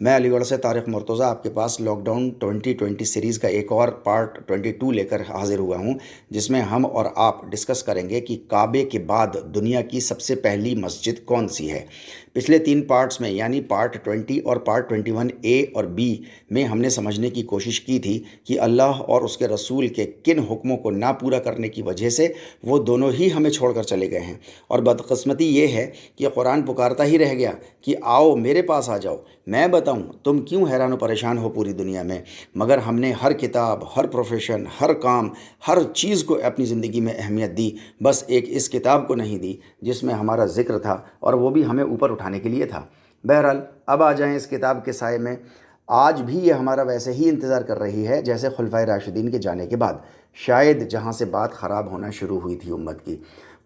میں علی گڑھ سے طارق مرتضیٰ آپ کے پاس لاک ڈاؤن 2020 سیریز کا ایک اور پارٹ 22 لے کر حاضر ہوا ہوں، جس میں ہم اور آپ ڈسکس کریں گے کہ کعبے کے بعد دنیا کی سب سے پہلی مسجد کون سی ہے۔ پچھلے 3 پارٹس میں یعنی پارٹ 20 اور پارٹ 21 اے اور بی میں ہم نے سمجھنے کی کوشش کی تھی کہ اللہ اور اس کے رسول کے کن حکموں کو نہ پورا کرنے کی وجہ سے وہ دونوں ہی ہمیں چھوڑ کر چلے گئے ہیں، اور بدقسمتی یہ ہے کہ قرآن پکارتا ہی رہ گیا کہ آؤ میرے پاس آ جاؤ، میں بتاؤں تم کیوں حیران و پریشان ہو پوری دنیا میں۔ مگر ہم نے ہر کتاب، ہر پروفیشن، ہر کام، ہر چیز کو اپنی زندگی میں اہمیت دی، بس ایک اس کتاب کو نہیں دی جس میں ہمارا ذکر تھا، اور وہ بھی ہمیں اوپر اٹھانے کے لیے تھا۔ بہرحال اب آ جائیں اس کتاب کے سائے میں۔ آج بھی یہ ہمارا ویسے ہی انتظار کر رہی ہے جیسے خلفائے راشدین کے جانے کے بعد، شاید جہاں سے بات خراب ہونا شروع ہوئی تھی امت کی۔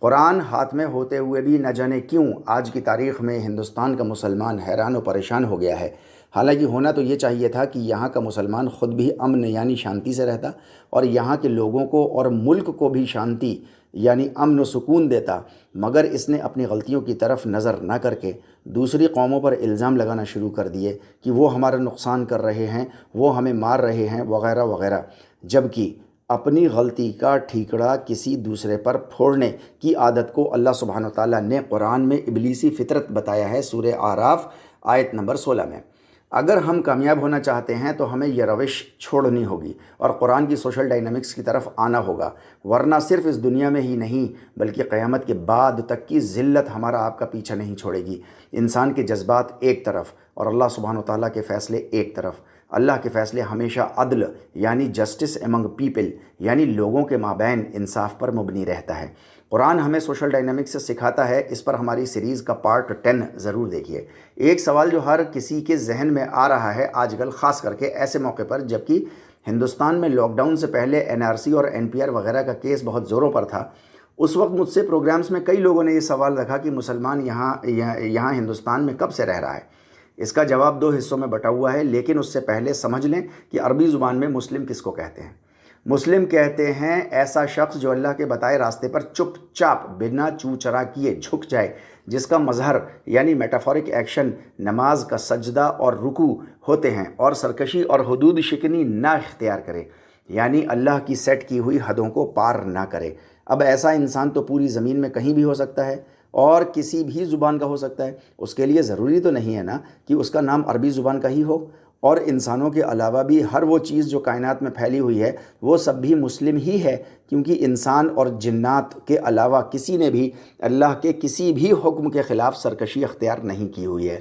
قرآن ہاتھ میں ہوتے ہوئے بھی نہ جانے کیوں آج کی تاریخ میں ہندوستان کا مسلمان حیران و پریشان ہو گیا ہے۔ حالانکہ ہونا تو یہ چاہیے تھا کہ یہاں کا مسلمان خود بھی امن یعنی شانتی سے رہتا، اور یہاں کے لوگوں کو اور ملک کو بھی شانتی یعنی امن و سکون دیتا، مگر اس نے اپنی غلطیوں کی طرف نظر نہ کر کے دوسری قوموں پر الزام لگانا شروع کر دیے کہ وہ ہمارا نقصان کر رہے ہیں، وہ ہمیں مار رہے ہیں وغیرہ وغیرہ، جبکہ اپنی غلطی کا ٹھیکڑا کسی دوسرے پر پھوڑنے کی عادت کو اللہ سبحانہ وتعالیٰ نے قرآن میں ابلیسی فطرت بتایا ہے، سورہ اعراف آیت نمبر 16 میں۔ اگر ہم کامیاب ہونا چاہتے ہیں تو ہمیں یہ روش چھوڑنی ہوگی اور قرآن کی سوشل ڈائنامکس کی طرف آنا ہوگا، ورنہ صرف اس دنیا میں ہی نہیں بلکہ قیامت کے بعد تک کی ذلت ہمارا آپ کا پیچھا نہیں چھوڑے گی۔ انسان کے جذبات ایک طرف اور اللہ سبحانہ وتعالیٰ کے فیصلے ایک طرف۔ اللہ کے فیصلے ہمیشہ عدل یعنی جسٹس ایمنگ پیپل یعنی لوگوں کے مابین انصاف پر مبنی رہتا ہے۔ قرآن ہمیں سوشل ڈائنامکس سے سکھاتا ہے، اس پر ہماری سیریز کا پارٹ 10 ضرور دیکھیے۔ ایک سوال جو ہر کسی کے ذہن میں آ رہا ہے آج کل، خاص کر کے ایسے موقع پر جبکہ ہندوستان میں لاک ڈاؤن سے پہلے NRC اور NPR وغیرہ کا کیس بہت زوروں پر تھا، اس وقت مجھ سے پروگرامز میں کئی لوگوں نے یہ سوال رکھا کہ مسلمان یہاں ہندوستان میں کب سے رہ رہا ہے۔ اس کا جواب 2 حصوں میں بٹا ہوا ہے، لیکن اس سے پہلے سمجھ لیں کہ عربی زبان میں مسلم کس کو کہتے ہیں۔ مسلم کہتے ہیں ایسا شخص جو اللہ کے بتائے راستے پر چپ چاپ بنا چو چرا کیے جھک جائے، جس کا مظہر یعنی میٹافورک ایکشن نماز کا سجدہ اور رکوع ہوتے ہیں، اور سرکشی اور حدود شکنی نہ اختیار کرے، یعنی اللہ کی سیٹ کی ہوئی حدوں کو پار نہ کرے۔ اب ایسا انسان تو پوری زمین میں کہیں بھی ہو سکتا ہے اور کسی بھی زبان کا ہو سکتا ہے، اس کے لیے ضروری تو نہیں ہے نا کہ اس کا نام عربی زبان کا ہی ہو۔ اور انسانوں کے علاوہ بھی ہر وہ چیز جو کائنات میں پھیلی ہوئی ہے وہ سب بھی مسلم ہی ہے، کیونکہ انسان اور جنات کے علاوہ کسی نے بھی اللہ کے کسی بھی حکم کے خلاف سرکشی اختیار نہیں کی ہوئی ہے۔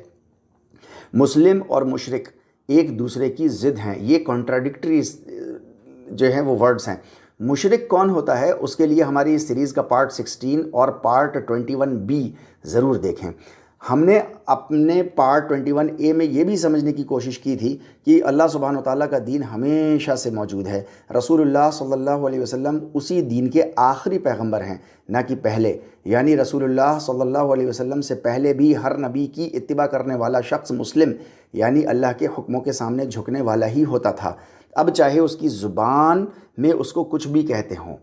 مسلم اور مشرک ایک دوسرے کی ضد ہیں، یہ کنٹراڈکٹری جو ہیں وہ ورڈز ہیں۔ مشرک کون ہوتا ہے اس کے لیے ہماری اس سیریز کا پارٹ 16 اور پارٹ 21B ضرور دیکھیں۔ ہم نے اپنے پارٹ 21A میں یہ بھی سمجھنے کی کوشش کی تھی کہ اللہ سبحانہ وتعالیٰ کا دین ہمیشہ سے موجود ہے، رسول اللہ صلی اللہ علیہ وسلم اسی دین کے آخری پیغمبر ہیں، نہ کہ پہلے، یعنی رسول اللہ صلی اللہ علیہ وسلم سے پہلے بھی ہر نبی کی اتباع کرنے والا شخص مسلم یعنی اللہ کے حکموں کے سامنے جھکنے والا ہی ہوتا تھا، اب چاہے اس کی زبان میں اس کو کچھ بھی کہتے ہوں۔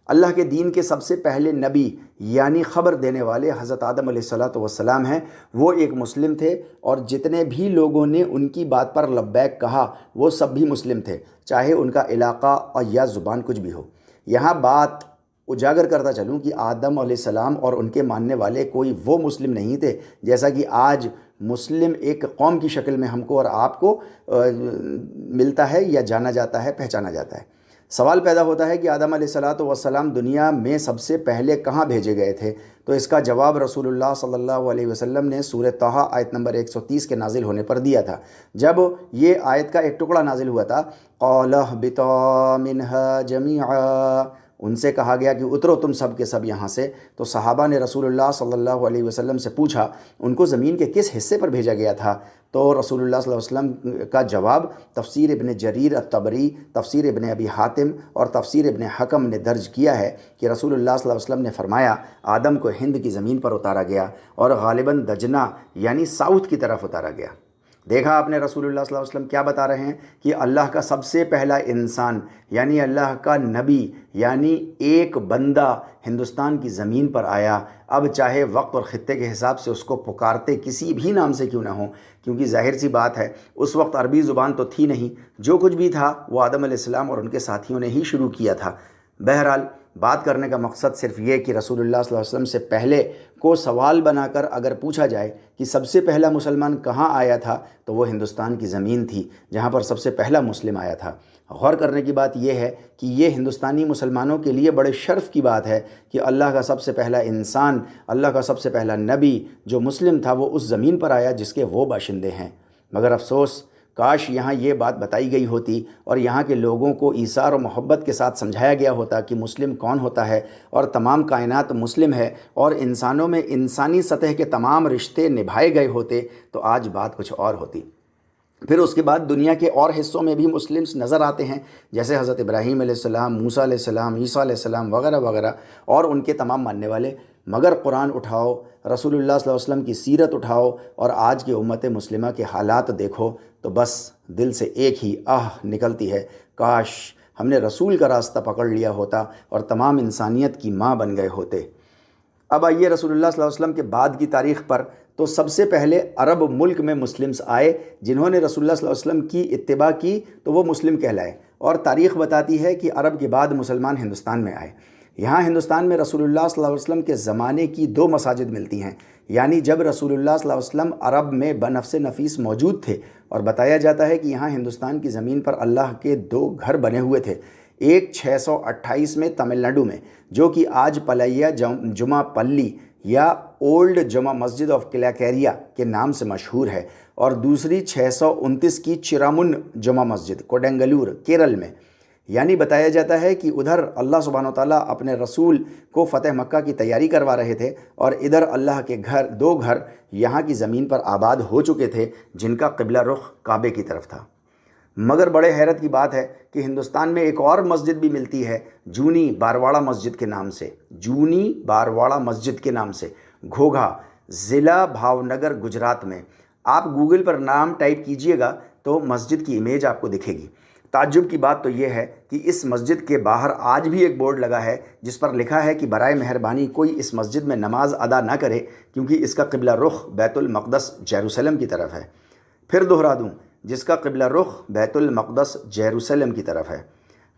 اللہ کے دین کے سب سے پہلے نبی یعنی خبر دینے والے حضرت آدم علیہ السلام ہیں، وہ ایک مسلم تھے، اور جتنے بھی لوگوں نے ان کی بات پر لبیک کہا وہ سب بھی مسلم تھے، چاہے ان کا علاقہ اور یا زبان کچھ بھی ہو۔ یہاں بات اجاگر کرتا چلوں کہ آدم علیہ السلام اور ان کے ماننے والے کوئی وہ مسلم نہیں تھے جیسا کہ آج مسلم ایک قوم کی شکل میں ہم کو اور آپ کو ملتا ہے یا جانا جاتا ہے، پہچانا جاتا ہے۔ سوال پیدا ہوتا ہے کہ آدم علیہ السلام دنیا میں سب سے پہلے کہاں بھیجے گئے تھے؟ تو اس کا جواب رسول اللہ صلی اللہ علیہ وسلم نے سورہ طٰہٰ آیت نمبر 130 کے نازل ہونے پر دیا تھا۔ جب یہ آیت کا ایک ٹکڑا نازل ہوا تھا، قَالَ اهْبِطَا مِنْهَا جَمِيعًا، ان سے کہا گیا کہ اترو تم سب کے سب یہاں سے، تو صحابہ نے رسول اللہ صلی اللہ علیہ وسلم سے پوچھا ان کو زمین کے کس حصے پر بھیجا گیا تھا؟ تو رسول اللہ صلی اللہ علیہ وسلم کا جواب تفسیر ابن جریر الطبری، تفسیر ابن ابی حاتم اور تفسیر ابن حکم نے درج کیا ہے کہ رسول اللہ صلی اللہ علیہ وسلم نے فرمایا آدم کو ہند کی زمین پر اتارا گیا اور غالباً دجنہ یعنی ساؤتھ کی طرف اتارا گیا۔ دیکھا آپ نے رسول اللہ صلی اللہ علیہ وسلم کیا بتا رہے ہیں کہ اللہ کا سب سے پہلا انسان یعنی اللہ کا نبی یعنی ایک بندہ ہندوستان کی زمین پر آیا، اب چاہے وقت اور خطے کے حساب سے اس کو پکارتے کسی بھی نام سے کیوں نہ ہوں، کیونکہ ظاہر سی بات ہے اس وقت عربی زبان تو تھی نہیں، جو کچھ بھی تھا وہ آدم علیہ السلام اور ان کے ساتھیوں نے ہی شروع کیا تھا۔ بہرحال بات کرنے کا مقصد صرف یہ کہ رسول اللہ صلی اللہ علیہ وسلم سے پہلے کو سوال بنا کر اگر پوچھا جائے کہ سب سے پہلا مسلمان کہاں آیا تھا تو وہ ہندوستان کی زمین تھی جہاں پر سب سے پہلا مسلم آیا تھا۔ غور کرنے کی بات یہ ہے کہ یہ ہندوستانی مسلمانوں کے لیے بڑے شرف کی بات ہے کہ اللہ کا سب سے پہلا انسان، اللہ کا سب سے پہلا نبی جو مسلم تھا وہ اس زمین پر آیا جس کے وہ باشندے ہیں۔ مگر افسوس، کاش یہاں یہ بات بتائی گئی ہوتی اور یہاں کے لوگوں کو ایثار و محبت کے ساتھ سمجھایا گیا ہوتا کہ مسلم کون ہوتا ہے اور تمام کائنات مسلم ہے، اور انسانوں میں انسانی سطح کے تمام رشتے نبھائے گئے ہوتے تو آج بات کچھ اور ہوتی۔ پھر اس کے بعد دنیا کے اور حصوں میں بھی مسلمس نظر آتے ہیں، جیسے حضرت ابراہیم علیہ السلام، موسیٰ علیہ السلام، عیسیٰ علیہ السلام وغیرہ وغیرہ، اور ان کے تمام ماننے والے۔ مگر قرآن اٹھاؤ، رسول اللہ صلی اللہ علیہ وسلم کی سیرت اٹھاؤ اور آج کی امت مسلمہ کے حالات دیکھو تو بس دل سے ایک ہی آہ نکلتی ہے، کاش ہم نے رسول کا راستہ پکڑ لیا ہوتا اور تمام انسانیت کی ماں بن گئے ہوتے۔ اب آئیے رسول اللہ صلی اللہ علیہ وسلم کے بعد کی تاریخ پر، تو سب سے پہلے عرب ملک میں مسلمس آئے جنہوں نے رسول اللہ صلی اللہ علیہ وسلم کی اتباع کی تو وہ مسلم کہلائے، اور تاریخ بتاتی ہے کہ عرب کے بعد مسلمان ہندوستان میں آئے۔ یہاں ہندوستان میں رسول اللہ صلی اللہ علیہ وسلم کے زمانے کی 2 مساجد ملتی ہیں، یعنی جب رسول اللہ صلی اللہ علیہ وسلم عرب میں بنفس نفیس موجود تھے، اور بتایا جاتا ہے کہ یہاں ہندوستان کی زمین پر اللہ کے 2 گھر بنے ہوئے تھے، ایک 628 میں تمل ناڈو میں جو کہ آج پلیا جمعہ پلی یا اولڈ جمعہ مسجد آف کلاکیریا کے نام سے مشہور ہے، اور دوسری 629 کی چرامن جمعہ مسجد کوڈنگلور کیرل میں۔ یعنی بتایا جاتا ہے کہ ادھر اللہ سبحانہ و تعالیٰ اپنے رسول کو فتح مکہ کی تیاری کروا رہے تھے، اور ادھر اللہ کے 2 گھر یہاں کی زمین پر آباد ہو چکے تھے جن کا قبلہ رخ کعبے کی طرف تھا۔ مگر بڑے حیرت کی بات ہے کہ ہندوستان میں ایک اور مسجد بھی ملتی ہے جونی بارواڑہ مسجد کے نام سے، جونی بارواڑہ مسجد کے نام سے، گھوگھا، ضلع بھاونگر، گجرات میں۔ آپ گوگل پر نام ٹائپ کیجئے گا تو مسجد کی امیج آپ کو دکھے گی۔ تعجب کی بات تو یہ ہے کہ اس مسجد کے باہر آج بھی ایک بورڈ لگا ہے جس پر لکھا ہے کہ برائے مہربانی کوئی اس مسجد میں نماز ادا نہ کرے کیونکہ اس کا قبلہ رخ بیت المقدس یروشلم کی طرف ہے۔ پھر دہرا دوں، جس کا قبلہ رخ بیت المقدس یروشلم کی طرف ہے۔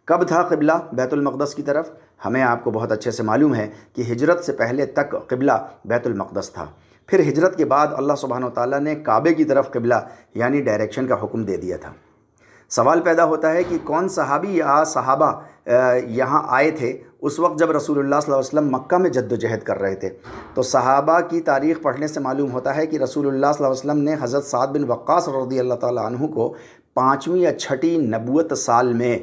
کب تھا قبلہ بیت المقدس کی طرف؟ ہمیں آپ کو بہت اچھے سے معلوم ہے کہ ہجرت سے پہلے تک قبلہ بیت المقدس تھا، پھر ہجرت کے بعد اللہ سبحانہ وتعالیٰ نے کعبے کی طرف قبلہ یعنی ڈائریکشن کا حکم دے دیا تھا۔ سوال پیدا ہوتا ہے کہ کون صحابی یا صحابہ یہاں آئے تھے اس وقت جب رسول اللہ صلی اللہ علیہ وسلم مکہ میں جد و جہد کر رہے تھے؟ تو صحابہ کی تاریخ پڑھنے سے معلوم ہوتا ہے کہ رسول اللہ صلی اللہ علیہ وسلم نے حضرت سعد بن وقاص رضی اللہ تعالیٰ عنہ کو 5ویں یا 6ٹھی نبوت سال میں،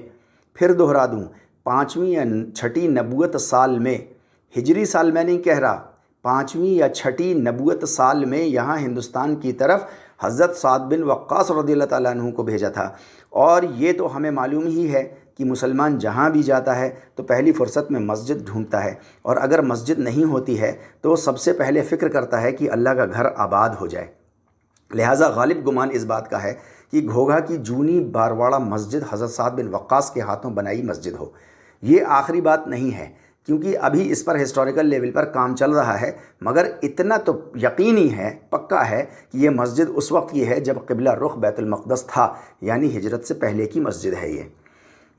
پھر دہرا دوں 5ویں یا 6ٹھی نبوت سال میں، ہجری سال میں نہیں کہہ رہا، 5ویں یا 6ٹھی نبوت سال میں یہاں ہندوستان کی طرف حضرت سعد بن وقاص رضی اللہ تعالیٰ عنہ کو بھیجا تھا۔ اور یہ تو ہمیں معلوم ہی ہے کہ مسلمان جہاں بھی جاتا ہے تو پہلی فرصت میں مسجد ڈھونڈتا ہے، اور اگر مسجد نہیں ہوتی ہے تو سب سے پہلے فکر کرتا ہے کہ اللہ کا گھر آباد ہو جائے۔ لہٰذا غالب گمان اس بات کا ہے کہ گھوگھا کی جونی بارواڑہ مسجد حضرت سعد بن وقاص کے ہاتھوں بنائی مسجد ہو۔ یہ آخری بات نہیں ہے کیونکہ ابھی اس پر ہسٹوریکل لیول پر کام چل رہا ہے، مگر اتنا تو یقینی ہے، پکا ہے کہ یہ مسجد اس وقت کی ہے جب قبلہ رخ بیت المقدس تھا، یعنی ہجرت سے پہلے کی مسجد ہے۔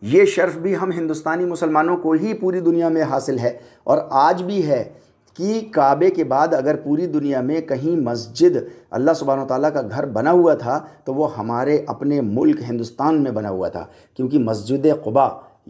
یہ شرف بھی ہم ہندوستانی مسلمانوں کو ہی پوری دنیا میں حاصل ہے، اور آج بھی ہے کہ کعبے کے بعد اگر پوری دنیا میں کہیں مسجد اللہ سبحانہ وتعالیٰ کا گھر بنا ہوا تھا تو وہ ہمارے اپنے ملک ہندوستان میں بنا ہوا تھا، کیونکہ مسجد قباء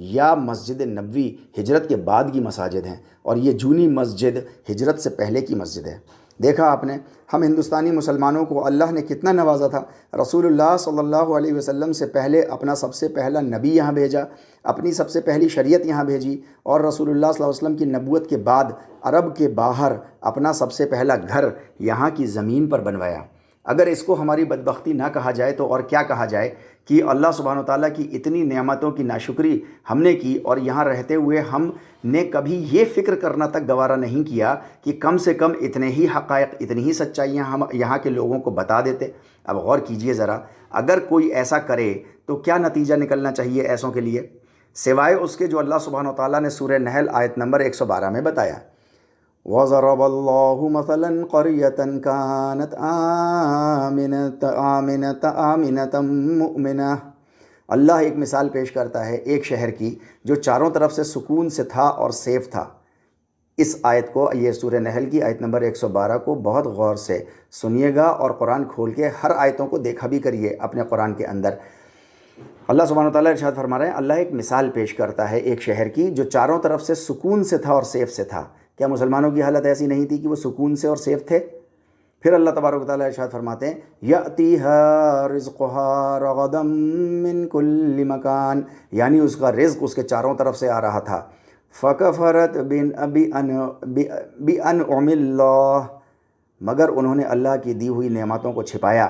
یا مسجد نبوی ہجرت کے بعد کی مساجد ہیں، اور یہ جونی مسجد ہجرت سے پہلے کی مسجد ہے۔ دیکھا آپ نے ہم ہندوستانی مسلمانوں کو اللہ نے کتنا نوازا تھا۔ رسول اللہ صلی اللہ علیہ وسلم سے پہلے اپنا سب سے پہلا نبی یہاں بھیجا، اپنی سب سے پہلی شریعت یہاں بھیجی، اور رسول اللہ صلی اللہ علیہ وسلم کی نبوت کے بعد عرب کے باہر اپنا سب سے پہلا گھر یہاں کی زمین پر بنوایا۔ اگر اس کو ہماری بدبختی نہ کہا جائے تو اور کیا کہا جائے کہ اللہ سبحانہ وتعالیٰ کی اتنی نعمتوں کی ناشکری ہم نے کی، اور یہاں رہتے ہوئے ہم نے کبھی یہ فکر کرنا تک گوارا نہیں کیا کہ کم سے کم اتنے ہی حقائق، اتنی ہی سچائیاں ہم یہاں کے لوگوں کو بتا دیتے۔ اب غور کیجئے ذرا، اگر کوئی ایسا کرے تو کیا نتیجہ نکلنا چاہیے ایسوں کے لیے، سوائے اس کے جو اللہ سبحانہ وتعالیٰ نے سورہ نحل آیت نمبر 112 میں بتایا۔ وَضَرَبَ اللَّهُ مَثَلًا قَرْيَةً كَانَتْ آمِنَةً مُؤْمِنَةً۔ اللہ ایک مثال پیش کرتا ہے ایک شہر کی جو چاروں طرف سے سکون سے تھا اور سیف تھا۔ اس آیت کو، یہ سورہ نحل کی آیت نمبر 112 کو بہت غور سے سنیے گا، اور قرآن کھول کے ہر آیتوں کو دیکھا بھی کریے اپنے قرآن کے اندر۔ اللہ سبحانہ وتعالیٰ ارشاد فرما رہے ہیں، اللہ ایک مثال پیش کرتا ہے ایک شہر کی جو چاروں طرف سے سکون سے تھا اور سیف سے تھا۔ کیا مسلمانوں کی حالت ایسی نہیں تھی کہ وہ سکون سے اور سیف تھے؟ پھر اللہ تبارک و تعالیٰ ارشاد فرماتے ہیں، یأتیہا رزقہا رغدا من کل مکان، یعنی اس کا رزق اس کے چاروں طرف سے آ رہا تھا۔ فکفرت بانعم اللہ، مگر انہوں نے اللہ کی دی ہوئی نعمتوں کو چھپایا۔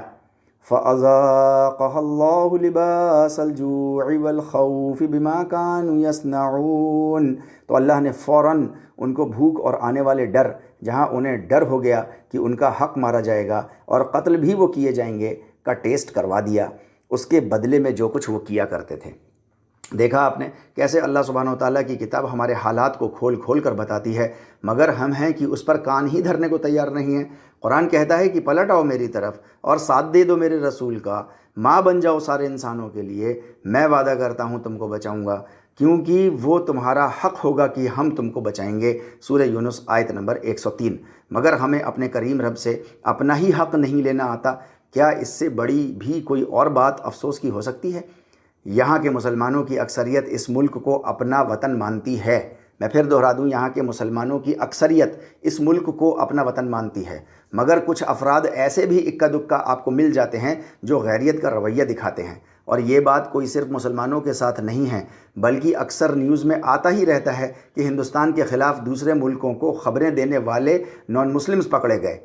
فَأَذَاقَهَا اللَّهُ لِبَاسَ الْجُوعِ وَالْخَوْفِ بِمَا كَانُوا يَصْنَعُونَ، تو اللہ نے فوراً ان کو بھوک اور آنے والے ڈر، جہاں انہیں ڈر ہو گیا کہ ان کا حق مارا جائے گا اور قتل بھی وہ کیے جائیں گے، کا ٹیسٹ کروا دیا، اس کے بدلے میں جو کچھ وہ کیا کرتے تھے۔ دیکھا آپ نے کیسے اللہ سبحانہ وتعالیٰ کی کتاب ہمارے حالات کو کھول کھول کر بتاتی ہے، مگر ہم ہیں کہ اس پر کان ہی دھرنے کو تیار نہیں ہیں۔ قرآن کہتا ہے کہ پلٹ آؤ میری طرف اور ساتھ دے دو میرے رسول کا، ماں بن جاؤ سارے انسانوں کے لیے، میں وعدہ کرتا ہوں تم کو بچاؤں گا، کیونکہ وہ تمہارا حق ہوگا کہ ہم تم کو بچائیں گے۔ سورہ یونس آیت نمبر 103۔ مگر ہمیں اپنے کریم رب سے اپنا ہی حق نہیں لینا آتا، کیا اس سے بڑی بھی کوئی اور بات افسوس کی ہو سکتی ہے؟ یہاں کے مسلمانوں کی اکثریت اس ملک کو اپنا وطن مانتی ہے۔ میں پھر دہرا دوں، یہاں کے مسلمانوں کی اکثریت اس ملک کو اپنا وطن مانتی ہے، مگر کچھ افراد ایسے بھی اکا دکا آپ کو مل جاتے ہیں جو غیریت کا رویہ دکھاتے ہیں، اور یہ بات کوئی صرف مسلمانوں کے ساتھ نہیں ہے، بلکہ اکثر نیوز میں آتا ہی رہتا ہے کہ ہندوستان کے خلاف دوسرے ملکوں کو خبریں دینے والے نان مسلمز پکڑے گئے۔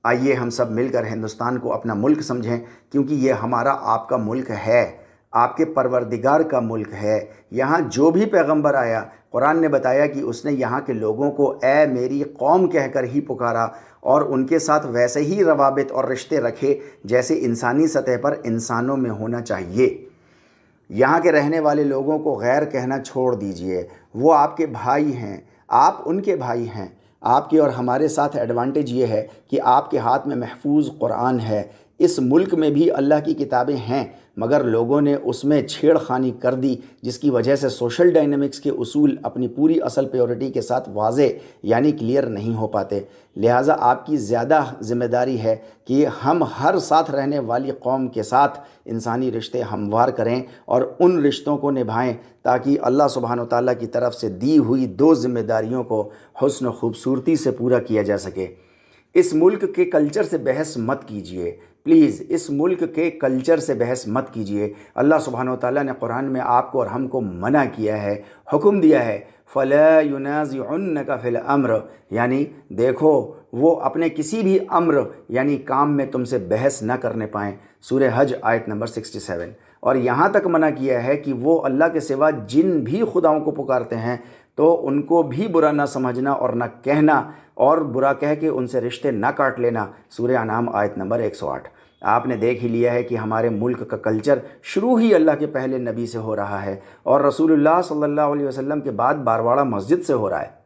آئیے ہم سب مل کر ہندوستان کو اپنا ملک سمجھیں، کیونکہ یہ ہمارا آپ کا ملک ہے، آپ کے پروردگار کا ملک ہے۔ یہاں جو بھی پیغمبر آیا، قرآن نے بتایا کہ اس نے یہاں کے لوگوں کو اے میری قوم کہہ کر ہی پکارا، اور ان کے ساتھ ویسے ہی روابط اور رشتے رکھے جیسے انسانی سطح پر انسانوں میں ہونا چاہیے۔ یہاں کے رہنے والے لوگوں کو غیر کہنا چھوڑ دیجئے، وہ آپ کے بھائی ہیں، آپ ان کے بھائی ہیں۔ آپ کے اور ہمارے ساتھ ایڈوانٹیج یہ ہے کہ آپ کے ہاتھ میں محفوظ قرآن ہے۔ اس ملک میں بھی اللہ کی کتابیں ہیں، مگر لوگوں نے اس میں چھیڑ خانی کر دی، جس کی وجہ سے سوشل ڈائنامکس کے اصول اپنی پوری اصل پیورٹی کے ساتھ واضح یعنی کلیئر نہیں ہو پاتے۔ لہٰذا آپ کی زیادہ ذمہ داری ہے کہ ہم ہر ساتھ رہنے والی قوم کے ساتھ انسانی رشتے ہموار کریں اور ان رشتوں کو نبھائیں، تاکہ اللہ سبحانہ وتعالیٰ کی طرف سے دی ہوئی دو ذمہ داریوں کو حسن و خوبصورتی سے پورا کیا جا سکے۔ اس ملک کے کلچر سے بحث مت کیجیے، پلیز اس ملک کے کلچر سے بحث مت کیجیے۔ اللہ سبحانہ وتعالیٰ نے قرآن میں آپ کو اور ہم کو منع کیا ہے، حکم دیا ہے، فَلَا يُنَازِعُنَّكَ فِي الْأَمْرِ، یعنی دیکھو وہ اپنے کسی بھی امر یعنی کام میں تم سے بحث نہ کرنے پائیں۔ سورہ حج آیت نمبر 67۔ اور یہاں تک منع کیا ہے کہ وہ اللہ کے سوا جن بھی خداؤں کو پکارتے ہیں تو ان کو بھی برا نہ سمجھنا اور نہ کہنا، اور برا کہہ کے ان سے رشتے نہ کاٹ لینا۔ سورہ انعام آیت نمبر 108۔ آپ نے دیکھ ہی لیا ہے کہ ہمارے ملک کا کلچر شروع ہی اللہ کے پہلے نبی سے ہو رہا ہے، اور رسول اللہ صلی اللہ علیہ وسلم کے بعد بارواڑہ مسجد سے ہو رہا ہے۔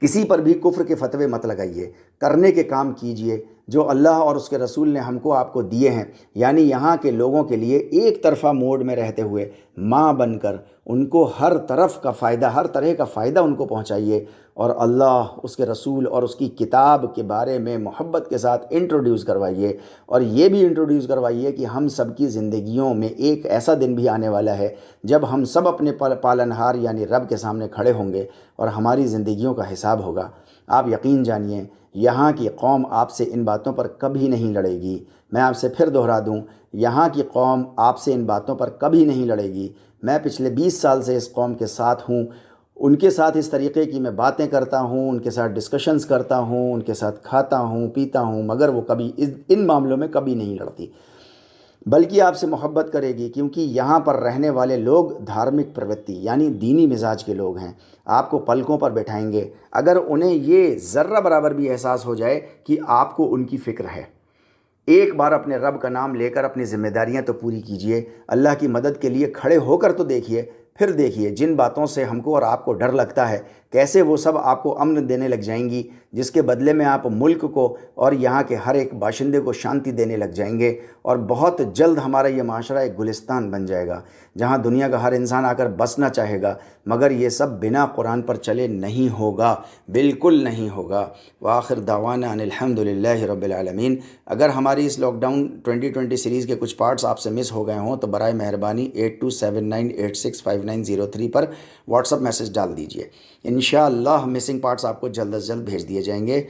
کسی پر بھی کفر کے فتوے مت لگائیے، کرنے کے کام کیجئے جو اللہ اور اس کے رسول نے ہم کو آپ کو دیے ہیں، یعنی یہاں کے لوگوں کے لیے ایک طرفہ موڈ میں رہتے ہوئے ماں بن کر ان کو ہر طرف کا فائدہ، ہر طرح کا فائدہ ان کو پہنچائیے، اور اللہ، اس کے رسول اور اس کی کتاب کے بارے میں محبت کے ساتھ انٹروڈیوس کروائیے، اور یہ بھی انٹروڈیوس کروائیے کہ ہم سب کی زندگیوں میں ایک ایسا دن بھی آنے والا ہے جب ہم سب اپنے پالنہار یعنی رب کے سامنے کھڑے ہوں گے اور ہماری زندگیوں کا حساب ہوگا۔ آپ یقین جانیے، یہاں کی قوم آپ سے ان باتوں پر کبھی نہیں لڑے گی۔ میں آپ سے پھر دہرا دوں، یہاں کی قوم آپ سے ان باتوں پر کبھی نہیں لڑے گی۔ میں پچھلے 20 سال سے اس قوم کے ساتھ ہوں، ان کے ساتھ اس طریقے کی میں باتیں کرتا ہوں، ان کے ساتھ ڈسکشنز کرتا ہوں، ان کے ساتھ کھاتا ہوں پیتا ہوں، مگر وہ کبھی ان معاملوں میں کبھی نہیں لڑتی، بلکہ آپ سے محبت کرے گی، کیونکہ یہاں پر رہنے والے لوگ دھارمک پروتی یعنی دینی مزاج کے لوگ ہیں۔ آپ کو پلکوں پر بٹھائیں گے اگر انہیں یہ ذرہ برابر بھی احساس ہو جائے کہ آپ کو ان کی فکر ہے۔ ایک بار اپنے رب کا نام لے کر اپنی ذمہ داریاں تو پوری کیجئے، اللہ کی مدد کے لیے کھڑے ہو کر تو دیکھیے، پھر دیکھیے جن باتوں سے ہم کو اور آپ کو ڈر لگتا ہے کیسے وہ سب آپ کو امن دینے لگ جائیں گی، جس کے بدلے میں آپ ملک کو اور یہاں کے ہر ایک باشندے کو شانتی دینے لگ جائیں گے، اور بہت جلد ہمارا یہ معاشرہ ایک گلستان بن جائے گا جہاں دنیا کا ہر انسان آ کر بسنا چاہے گا، مگر یہ سب بنا قرآن پر چلے نہیں ہوگا، بالکل نہیں ہوگا۔ وآخر دعوانا ان الحمدللہ رب العالمین۔ اگر ہماری اس لاک ڈاؤن 2020 سیریز کے کچھ پارٹس آپ سے مس ہو گئے ہوں تو برائے مہربانی 8279865903 پر واٹس اپ میسج ڈال دیجئے، انشاءاللہ مسنگ پارٹس آپ کو جلد از جلد بھیج دیے جائیں گے۔